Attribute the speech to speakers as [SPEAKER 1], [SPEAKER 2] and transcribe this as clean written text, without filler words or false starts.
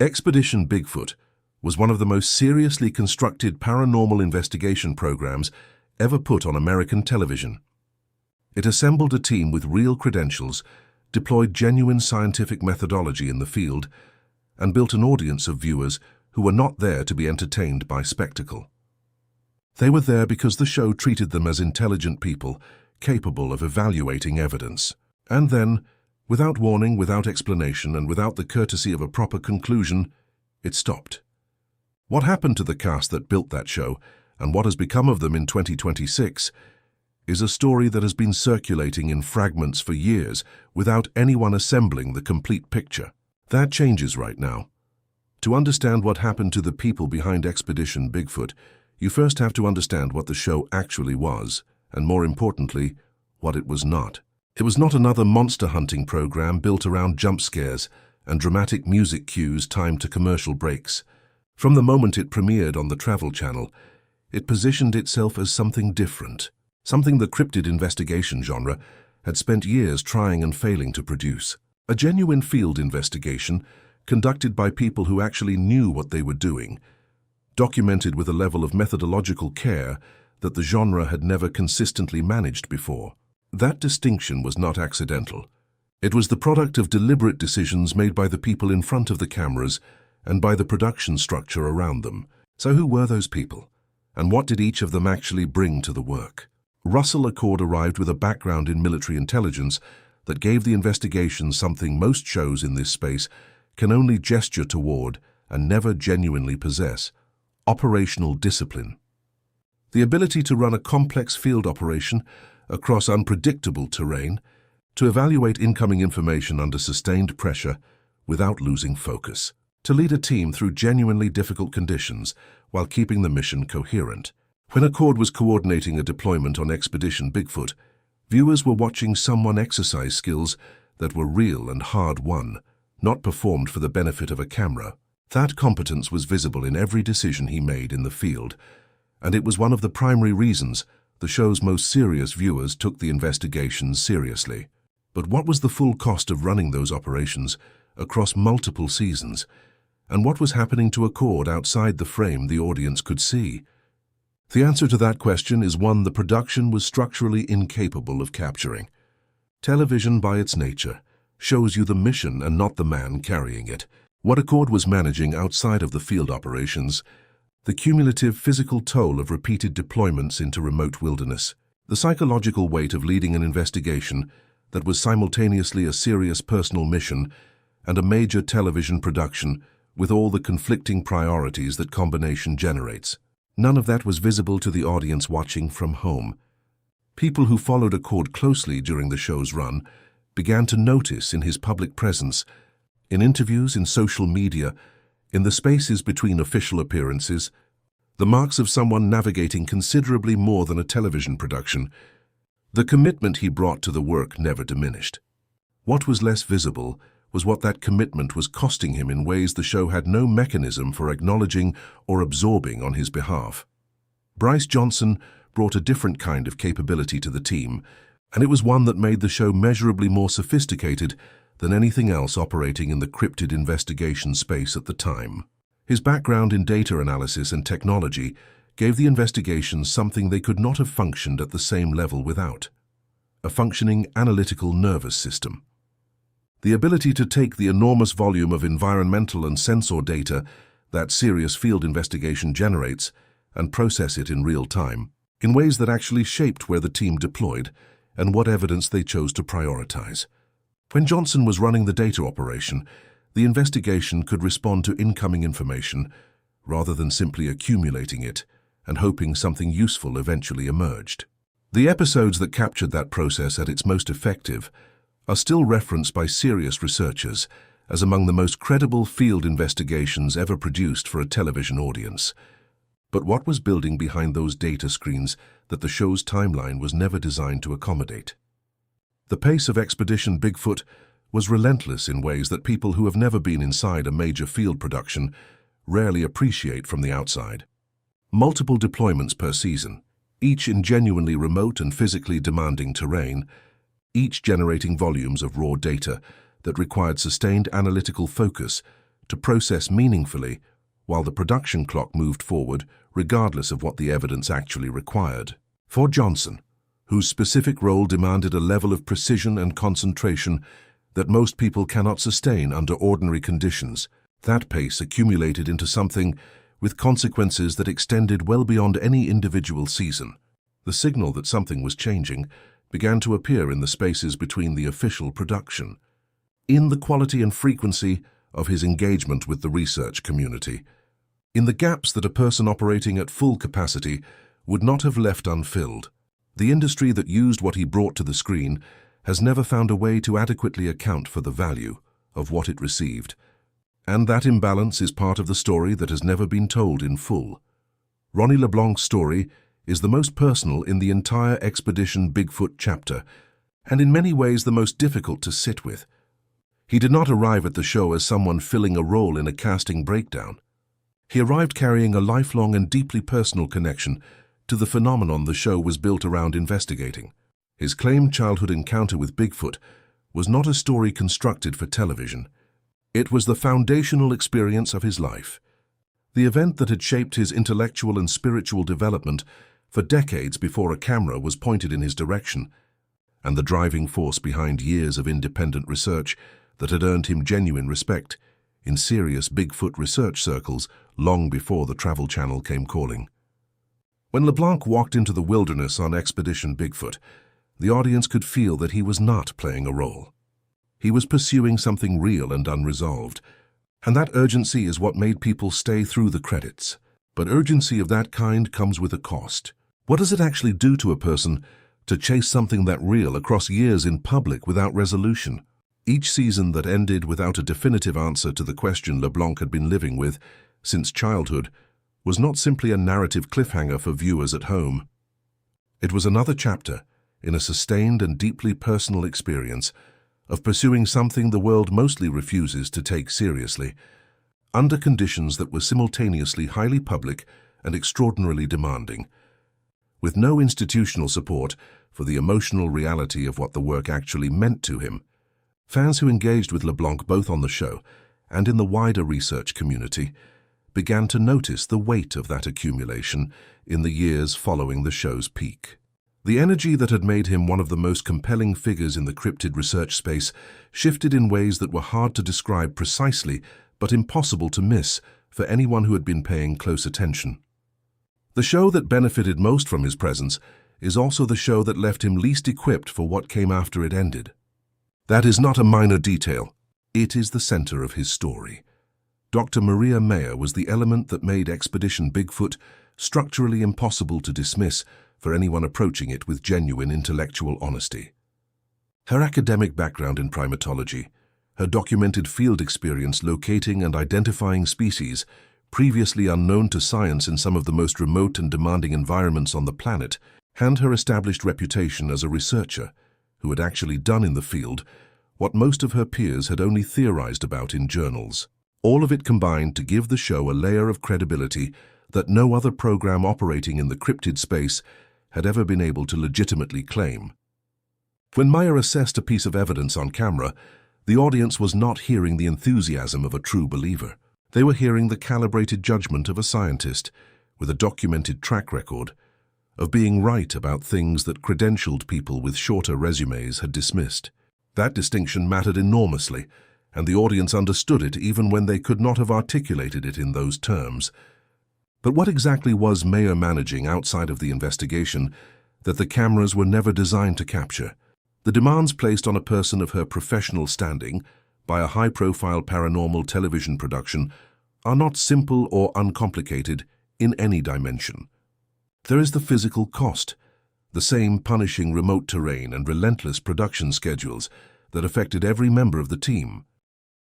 [SPEAKER 1] Expedition Bigfoot was one of the most seriously constructed paranormal investigation programs ever put on American television. It assembled a team with real credentials, deployed genuine scientific methodology in the field, and built an audience of viewers who were not there to be entertained by spectacle. They were there because the show treated them as intelligent people, capable of evaluating evidence. And then, without warning, without explanation, and without the courtesy of a proper conclusion, it stopped. What happened to the cast that built that show, and what has become of them in 2026, is a story that has been circulating in fragments for years without anyone assembling the complete picture. That changes right now. To understand what happened to the people behind Expedition Bigfoot, you first have to understand what the show actually was, and more importantly, what it was not. It was not another monster hunting program built around jump scares and dramatic music cues timed to commercial breaks. From the moment it premiered on the Travel Channel, it positioned itself as something different, something the cryptid investigation genre had spent years trying and failing to produce. A genuine field investigation conducted by people who actually knew what they were doing, documented with a level of methodological care that the genre had never consistently managed before. That distinction was not accidental. It was the product of deliberate decisions made by the people in front of the cameras and by the production structure around them. So who were those people? And what did each of them actually bring to the work? Russell Accord arrived with a background in military intelligence that gave the investigation something most shows in this space can only gesture toward and never genuinely possess: operational discipline. The ability to run a complex field operation across unpredictable terrain, to evaluate incoming information under sustained pressure without losing focus, to lead a team through genuinely difficult conditions while keeping the mission coherent. When Accord was coordinating a deployment on Expedition Bigfoot, viewers were watching someone exercise skills that were real and hard-won, not performed for the benefit of a camera. That competence was visible in every decision he made in the field, and it was one of the primary reasons the show's most serious viewers took the investigations seriously. But what was the full cost of running those operations across multiple seasons, and what was happening to Accord outside the frame the audience could see? The answer to that question is one the production was structurally incapable of capturing. Television, by its nature, shows you the mission and not the man carrying it. What Accord was managing outside of the field operations, the cumulative physical toll of repeated deployments into remote wilderness, the psychological weight of leading an investigation that was simultaneously a serious personal mission and a major television production with all the conflicting priorities that combination generates. None of that was visible to the audience watching from home. People who followed Accord closely during the show's run began to notice in his public presence, in interviews, in social media, in the spaces between official appearances, the marks of someone navigating considerably more than a television production. The commitment he brought to the work never diminished. What was less visible was what that commitment was costing him in ways the show had no mechanism for acknowledging or absorbing on his behalf. Bryce Johnson brought a different kind of capability to the team, and it was one that made the show measurably more sophisticated than anything else operating in the cryptid investigation space at the time. His background in data analysis and technology gave the investigations something they could not have functioned at the same level without: a functioning analytical nervous system. The ability to take the enormous volume of environmental and sensor data that serious field investigation generates and process it in real time, in ways that actually shaped where the team deployed and what evidence they chose to prioritize. When Johnson was running the data operation, the investigation could respond to incoming information rather than simply accumulating it and hoping something useful eventually emerged. The episodes that captured that process at its most effective are still referenced by serious researchers as among the most credible field investigations ever produced for a television audience. But what was building behind those data screens that the show's timeline was never designed to accommodate? The pace of Expedition Bigfoot was relentless in ways that people who have never been inside a major field production rarely appreciate from the outside. Multiple deployments per season, each in genuinely remote and physically demanding terrain, each generating volumes of raw data that required sustained analytical focus to process meaningfully, while the production clock moved forward regardless of what the evidence actually required. For Johnson, whose specific role demanded a level of precision and concentration that most people cannot sustain under ordinary conditions, that pace accumulated into something with consequences that extended well beyond any individual season. The signal that something was changing began to appear in the spaces between the official production, in the quality and frequency of his engagement with the research community, in the gaps that a person operating at full capacity would not have left unfilled. The industry that used what he brought to the screen has never found a way to adequately account for the value of what it received. And that imbalance is part of the story that has never been told in full. Ronnie LeBlanc's story is the most personal in the entire Expedition Bigfoot chapter, and in many ways the most difficult to sit with. He did not arrive at the show as someone filling a role in a casting breakdown. He arrived carrying a lifelong and deeply personal connection to the phenomenon the show was built around investigating. His claimed childhood encounter with Bigfoot was not a story constructed for television. It was the foundational experience of his life, the event that had shaped his intellectual and spiritual development for decades before a camera was pointed in his direction, and the driving force behind years of independent research that had earned him genuine respect in serious Bigfoot research circles long before the Travel Channel came calling. When LeBlanc walked into the wilderness on Expedition Bigfoot, the audience could feel that he was not playing a role. He was pursuing something real and unresolved, and that urgency is what made people stay through the credits. But urgency of that kind comes with a cost. What does it actually do to a person to chase something that real across years in public without resolution? Each season that ended without a definitive answer to the question LeBlanc had been living with since childhood was not simply a narrative cliffhanger for viewers at home. It was another chapter in a sustained and deeply personal experience of pursuing something the world mostly refuses to take seriously, under conditions that were simultaneously highly public and extraordinarily demanding, with no institutional support for the emotional reality of what the work actually meant to him. Fans who engaged with LeBlanc both on the show and in the wider research community began to notice the weight of that accumulation in the years following the show's peak. The energy that had made him one of the most compelling figures in the cryptid research space shifted in ways that were hard to describe precisely but impossible to miss for anyone who had been paying close attention. The show that benefited most from his presence is also the show that left him least equipped for what came after it ended. That is not a minor detail. It is the center of his story. Dr. Maria Mayer was the element that made Expedition Bigfoot structurally impossible to dismiss for anyone approaching it with genuine intellectual honesty. Her academic background in primatology, her documented field experience locating and identifying species previously unknown to science in some of the most remote and demanding environments on the planet, and her established reputation as a researcher who had actually done in the field what most of her peers had only theorized about in journals. All of it combined to give the show a layer of credibility that no other program operating in the cryptid space had ever been able to legitimately claim. When Meyer assessed a piece of evidence on camera, the audience was not hearing the enthusiasm of a true believer. They were hearing the calibrated judgment of a scientist with a documented track record of being right about things that credentialed people with shorter resumes had dismissed. That distinction mattered enormously, and the audience understood it even when they could not have articulated it in those terms. But what exactly was Mayer managing outside of the investigation that the cameras were never designed to capture? The demands placed on a person of her professional standing by a high-profile paranormal television production are not simple or uncomplicated in any dimension. There is the physical cost, the same punishing remote terrain and relentless production schedules that affected every member of the team.